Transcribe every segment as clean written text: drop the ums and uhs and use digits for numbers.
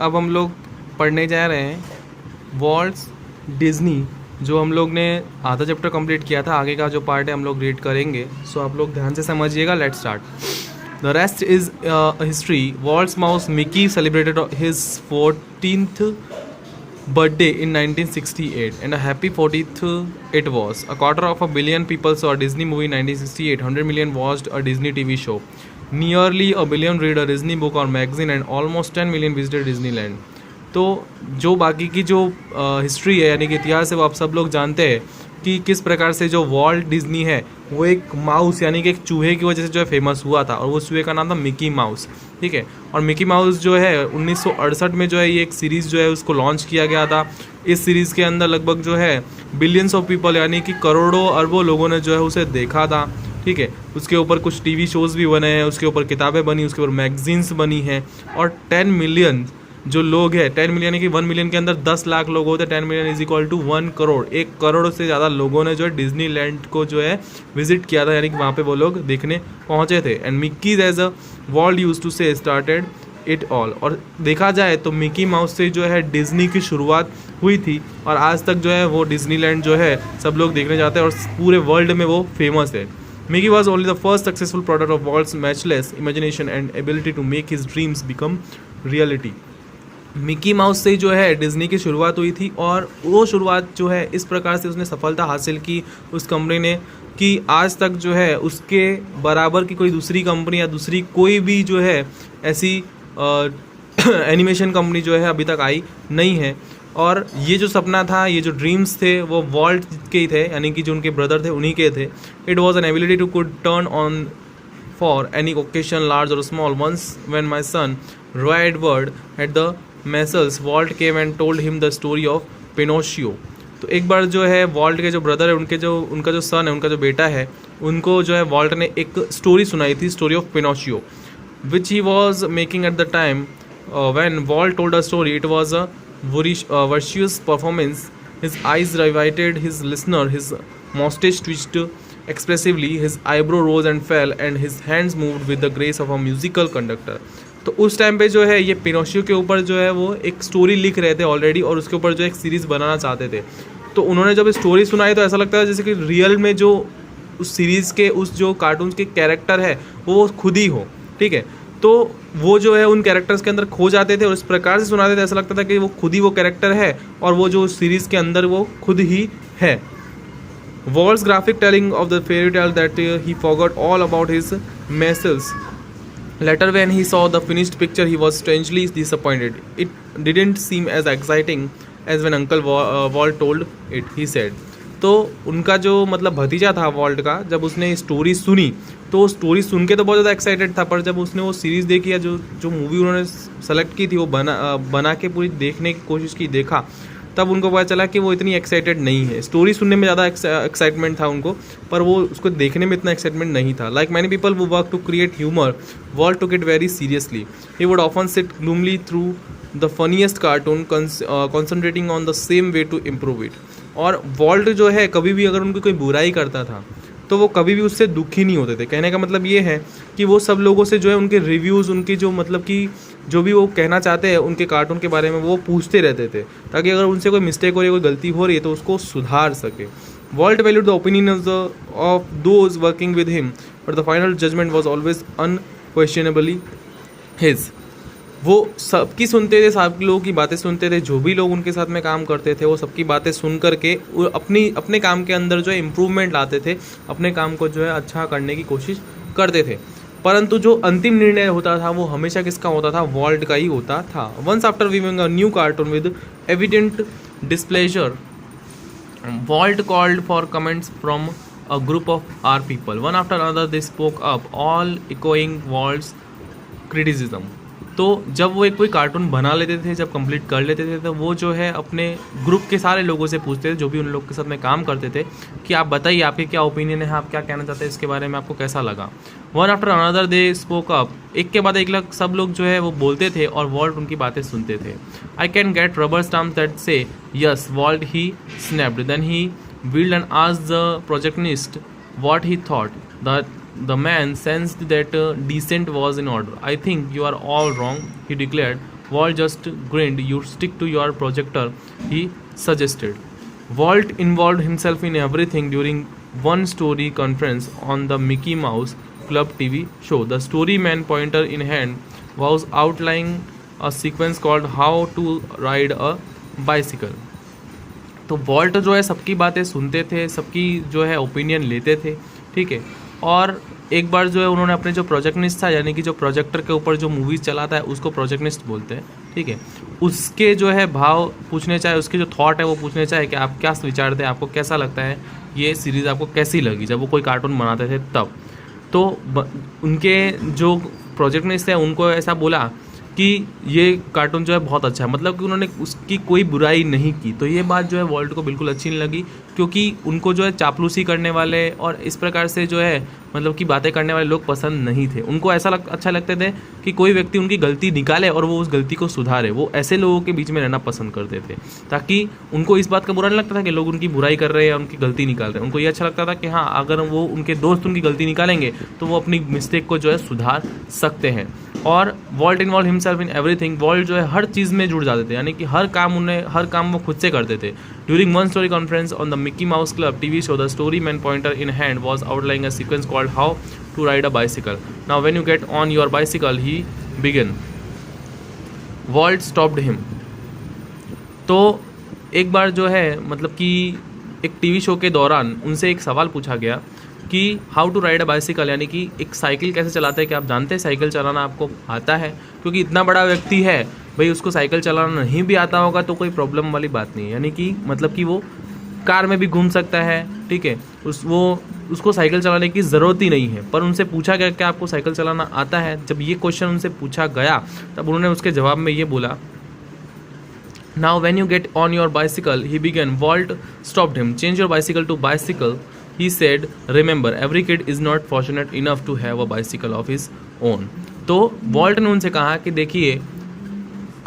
अब हम लोग पढ़ने जा रहे हैं वॉल्ट डिज्नी, जो हम लोग ने आधा चैप्टर कंप्लीट किया था, आगे का जो पार्ट है हम लोग रीड करेंगे। सो आप लोग ध्यान से समझिएगा। Let's start. The rest is history. Vaults mouse Mickey celebrated his 14th birthday in 1968 and a happy 40th it was. A quarter of a billion people saw a Disney movie in 1968. 100 million watched a Disney TV show. Nearly a billion read a Disney book or magazine and almost 10 million visited Disneyland. तो जो बाकी की जो history है यानी कि इतिहास है वो आप सब लोग जानते हैं कि किस प्रकार से जो वॉल्ट डिज्नी है वो एक माउस यानी कि एक चूहे की वजह से जो है फेमस हुआ था, और वो चूहे का नाम था मिकी माउस। ठीक है, और मिकी माउस जो है 1968 में जो है ये एक सीरीज़ जो है उसको लॉन्च किया गया था। इस सीरीज़ के अंदर लगभग जो है बिलियंस ऑफ पीपल यानी कि करोड़ों अरबों लोगों ने जो है उसे देखा था। ठीक है, उसके ऊपर कुछ टीवी शोज़ भी बने हैं, उसके ऊपर किताबें बनी, उसके ऊपर मैगजीन्स बनी हैं, और 10 मिलियन जो लोग हैं, 10 मिलियन यानी कि 1 मिलियन के अंदर 10 लाख लोग होते हैं। 10 million is equal to 1 crore. 1 crore से ज़्यादा लोगों ने जो है डिज्नीलैंड को जो है विजिट किया था, यानी कि वहाँ पे वो लोग देखने पहुँचे थे। And Mickey's as a world used to say started it all. और देखा जाए तो मिकी माउस से जो है डिज्नी की शुरुआत हुई थी, और आज तक जो है वो डिज्नीलैंड जो है सब लोग देखने जाते हैं और पूरे वर्ल्ड में वो फेमस है। Mickey was only the first successful product of Walt's matchless imagination and ability to make his dreams become reality. Mickey mouse से जो है डिज्नी की शुरुआत हुई थी, और वो शुरुआत जो है इस प्रकार से उसने सफलता हासिल की उस कंपनी ने कि आज तक जो है उसके बराबर की कोई दूसरी कंपनी या दूसरी कोई भी जो है ऐसी एनिमेशन कंपनी जो है अभी तक आई नहीं है। और ये जो सपना था, ये जो ड्रीम्स थे वो वॉल्ट के ही थे, यानी कि जो उनके ब्रदर थे उन्हीं के थे। It was an ability to could turn on for any occasion large और small. Once when my son Roy Edward at the measles Walt came and told him the story of Pinocchio. तो एक बार जो है vault के जो brother है उनका जो सन है, उनका जो बेटा है, उनको जो है वॉल्ट ने एक स्टोरी सुनाई थी, story of Pinocchio, which he was making at the time. When Walt told a story it was a virtuous performance. His eyes riveted his listener, his mustache twitched expressively, his eyebrow rose and fell, and his hands moved with the grace of a musical conductor. तो उस time पे जो है ये पिनोशियो के ऊपर जो है वो एक स्टोरी लिख रहे थे ऑलरेडी, और उसके ऊपर जो एक सीरीज़ बनाना चाहते थे। तो उन्होंने जब स्टोरी सुनाई तो ऐसा लगता है जैसे कि रियल में जो उस सीरीज़ के उस जो कार्टून्स के कैरेक्टर है वो खुद ही हो। ठीक है, तो वो जो है उन कैरेक्टर्स के अंदर खो जाते थे और इस प्रकार से सुनाते थे, ऐसा लगता था कि वो खुद ही वो कैरेक्टर है और वो जो सीरीज़ के अंदर वो खुद ही है। Walt's graphic telling of the fairy tale that he forgot all about his measles. Later, when he saw the finished picture, he was strangely disappointed. It didn't seem as exciting as when Uncle Walt told it, he said. तो उनका जो मतलब भतीजा था vault का, जब उसने story सुनी तो स्टोरी सुन के तो बहुत ज़्यादा एक्साइटेड था, पर जब उसने वो सीरीज़ देखी या जो मूवी उन्होंने सेलेक्ट की थी वो बना के पूरी देखने की कोशिश की, देखा, तब उनको पता चला कि वो इतनी एक्साइटेड नहीं है। स्टोरी सुनने में ज़्यादा एक्साइटमेंट था उनको, पर वो उसको देखने में इतना एक्साइटमेंट नहीं था। Like many people who work to create humour, Walt took it very seriously. He would often sit gloomily through the funniest cartoon, concentrating on the same way to improve it. और Walt जो है कभी भी अगर उनकी कोई बुराई करता था तो वो कभी भी उससे दुखी नहीं होते थे। कहने का मतलब ये है कि वो सब लोगों से जो है उनके रिव्यूज़, उनकी जो मतलब कि जो भी वो कहना चाहते हैं उनके कार्टून के बारे में वो पूछते रहते थे, ताकि अगर उनसे कोई मिस्टेक हो रही है, कोई गलती हो रही है तो उसको सुधार सके. Walt valued the opinion of those working with him, but the final judgment was always unquestionably his. वो सबकी सुनते थे, सब लोगों की बातें सुनते थे, जो भी लोग उनके साथ में काम करते थे वो सबकी बातें सुन करके वो अपने काम के अंदर जो है इम्प्रूवमेंट लाते थे, अपने काम को जो है अच्छा करने की कोशिश करते थे. परंतु जो अंतिम निर्णय होता था वो हमेशा किसका होता था? वॉल्ट का ही होता था. Once after viewing a new cartoon with evident displeasure, Walt called for comments from a group of our people. One after another they spoke up, all echoing Walt's criticism. तो जब वो एक कोई कार्टून बना लेते थे, जब कंप्लीट कर लेते थे, तो वो जो है अपने ग्रुप के सारे लोगों से पूछते थे जो भी उन लोग के साथ में काम करते थे कि आप बताइए आपके क्या ओपिनियन है, आप क्या कहना चाहते हैं इसके बारे में, आपको कैसा लगा. One after another they spoke up, एक के बाद एक लोग सब लोग जो है वो बोलते थे और वॉल्ट उनकी बातें सुनते थे. I can get rubber stamp that say yes Walt, he snapped. Then he wheeled and asked the projectionist what he thought. The man sensed that dissent was in order. I think you are all wrong, he declared. Walt just grinned. You stick to your projector, he suggested. Walt involved himself in everything during one story conference on the Mickey Mouse Club TV show. The storyman, pointer in hand, was outlining a sequence called How to Ride a Bicycle. तो vault जो है सबकी बातें सुनते थे, सबकी जो है ओपिनियन लेते थे, ठीक है। और एक बार जो है उन्होंने अपने जो प्रोजेक्टनिस्ट था, यानी कि जो प्रोजेक्टर के ऊपर जो मूवीज़ चलाता है उसको प्रोजेक्टनिस्ट बोलते हैं, ठीक है, उसके जो है भाव पूछने चाहे, उसके जो थॉट है वो पूछने चाहे कि आप क्या विचारते हैं, आपको कैसा लगता है, ये सीरीज़ आपको कैसी लगी जब वो कोई कार्टून बनाते थे तब। तो उनके जो प्रोजेक्टनिस्ट है उनको ऐसा बोला कि ये कार्टून जो है बहुत अच्छा है, मतलब कि उन्होंने उसकी कोई बुराई नहीं की। तो ये बात जो है वॉल्ट को बिल्कुल अच्छी नहीं लगी, क्योंकि उनको जो है चापलूसी करने वाले और इस प्रकार से जो है मतलब कि बातें करने वाले लोग पसंद नहीं थे। उनको ऐसा अच्छा लगते थे कि कोई व्यक्ति उनकी गलती निकाले और वो उस गलती को सुधारे। वो ऐसे लोगों के बीच में रहना पसंद करते थे, ताकि उनको इस बात का बुरा नहीं लगता था कि लोग उनकी बुराई कर रहे हैं या उनकी गलती निकाल रहे हैं। उनको ये अच्छा लगता था कि हाँ, अगर वो उनके दोस्त उनकी गलती निकालेंगे तो वो अपनी मिस्टेक को जो है सुधार सकते हैं। और Walt involve himself in everything, Walt जो है हर चीज़ में जुड़ जाते थे, यानी कि हर काम वो खुद से करते थे। During one story conference on the Mickey Mouse Club TV show, the story man pointer in hand was outlining a sequence called how to ride a bicycle. Now when you get on your bicycle he began. Walt stopped him. तो एक बार जो है मतलब कि एक TV show के दौरान उनसे एक सवाल पूछा गया कि how to ride a bicycle, यानी कि एक साइकिल कैसे चलाते हैं, कि आप जानते हैं साइकिल चलाना आपको आता है? क्योंकि इतना बड़ा व्यक्ति है भाई, उसको साइकिल चलाना नहीं भी आता होगा तो कोई प्रॉब्लम वाली बात नहीं है, यानी कि मतलब कि वो कार में भी घूम सकता है, ठीक है, उसको साइकिल चलाने की ज़रूरत ही नहीं है। पर उनसे पूछा गया कि आपको साइकिल चलाना आता है। जब ये क्वेश्चन उनसे पूछा गया तब उन्होंने उसके जवाब में ये बोला, now when you get on your bicycle he began. Walt stopped him. Change your bicycle to bicycle, he said, remember every kid is not fortunate enough to have a bicycle of his own। तो vault ने उनसे कहा कि देखिए,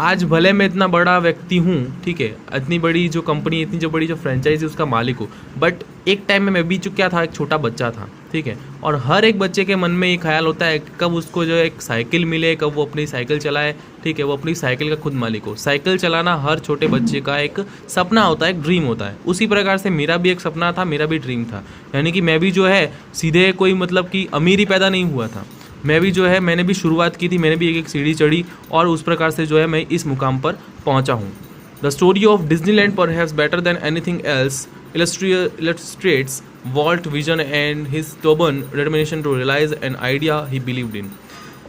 आज भले मैं इतना बड़ा व्यक्ति हूँ, ठीक है, इतनी बड़ी जो कंपनी, इतनी जो बड़ी जो फ्रेंचाइजी उसका मालिक हूँ, बट एक टाइम में मैं भी क्या था, एक छोटा बच्चा था, ठीक है। और हर एक बच्चे के मन में ये ख्याल होता है कि कब उसको जो एक साइकिल मिले, कब वो अपनी साइकिल चलाए, ठीक है, वो अपनी साइकिल का खुद मालिक हो। साइकिल चलाना हर छोटे बच्चे का एक सपना होता है, एक ड्रीम होता है। उसी प्रकार से मेरा भी एक सपना था, मेरा भी ड्रीम था, यानी कि मैं भी जो है सीधे कोई मतलब कि अमीर ही पैदा नहीं हुआ था। मैं भी जो है मैंने भी शुरुआत की थी, मैंने भी एक सीढ़ी चढ़ी और उस प्रकार से जो है मैं इस मुकाम पर पहुंचा हूं। The story of Disneyland perhaps better than anything else illustrates Walt vision and his stubborn determination to realize an idea he believed in।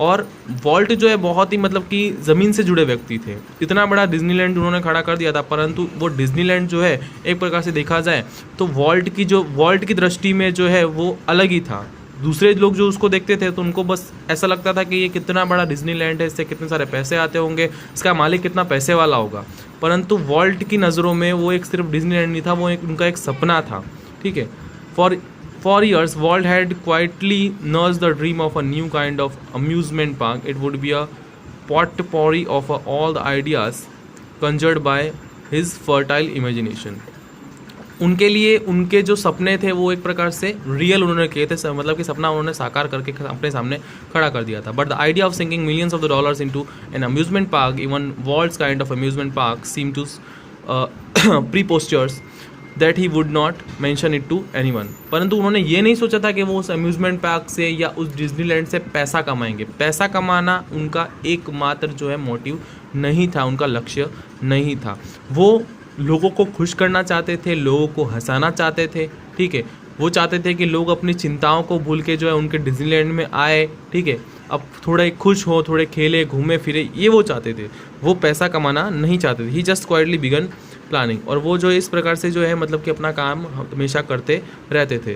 और वॉल्ट जो है बहुत ही मतलब कि ज़मीन से जुड़े व्यक्ति थे। इतना बड़ा डिज्नीलैंड उन्होंने खड़ा कर दिया था, परंतु वो डिज्नीलैंड जो है एक प्रकार से देखा जाए तो वॉल्ट की दृष्टि में जो है वो अलग ही था। दूसरे लोग जो उसको देखते थे तो उनको बस ऐसा लगता था कि ये कितना बड़ा डिज्नीलैंड है, इससे कितने सारे पैसे आते होंगे, इसका मालिक कितना पैसे वाला होगा। परंतु वॉल्ट की नज़रों में वो एक सिर्फ डिज्नीलैंड नहीं था, वो उनका एक सपना था, ठीक है। For years Walt had quietly nursed the dream of a new kind of amusement park. It would be a potpourri of all the ideas conjured by his fertile imagination। उनके लिए उनके जो सपने थे वो एक प्रकार से रियल उन्होंने किए थे, मतलब कि सपना उन्होंने साकार करके अपने सामने खड़ा कर दिया था। But the idea of sinking millions of the dollars into an amusement park, even world's kind of amusement park, seem to preposterous that he would not mention it to anyone. परंतु उन्होंने ये नहीं सोचा था कि वो उस अम्यूजमेंट पार्क से या उस डिज्नीलैंड से पैसा कमाएंगे। पैसा कमाना उनका एकमात्र जो है मोटिव नहीं था, उनका लक्ष्य नहीं था। वो लोगों को खुश करना चाहते थे, लोगों को हंसाना चाहते थे, ठीक है। वो चाहते थे कि लोग अपनी चिंताओं को भूल के जो है उनके डिज्नीलैंड में आए, ठीक है, अब थोड़े खुश हो, थोड़े खेले घूमे फिरे, ये वो चाहते थे। वो पैसा कमाना नहीं चाहते थे। ही जस्ट क्वाइटली बिगन प्लानिंग। और वो जो इस प्रकार से जो है मतलब कि अपना काम हमेशा करते रहते थे।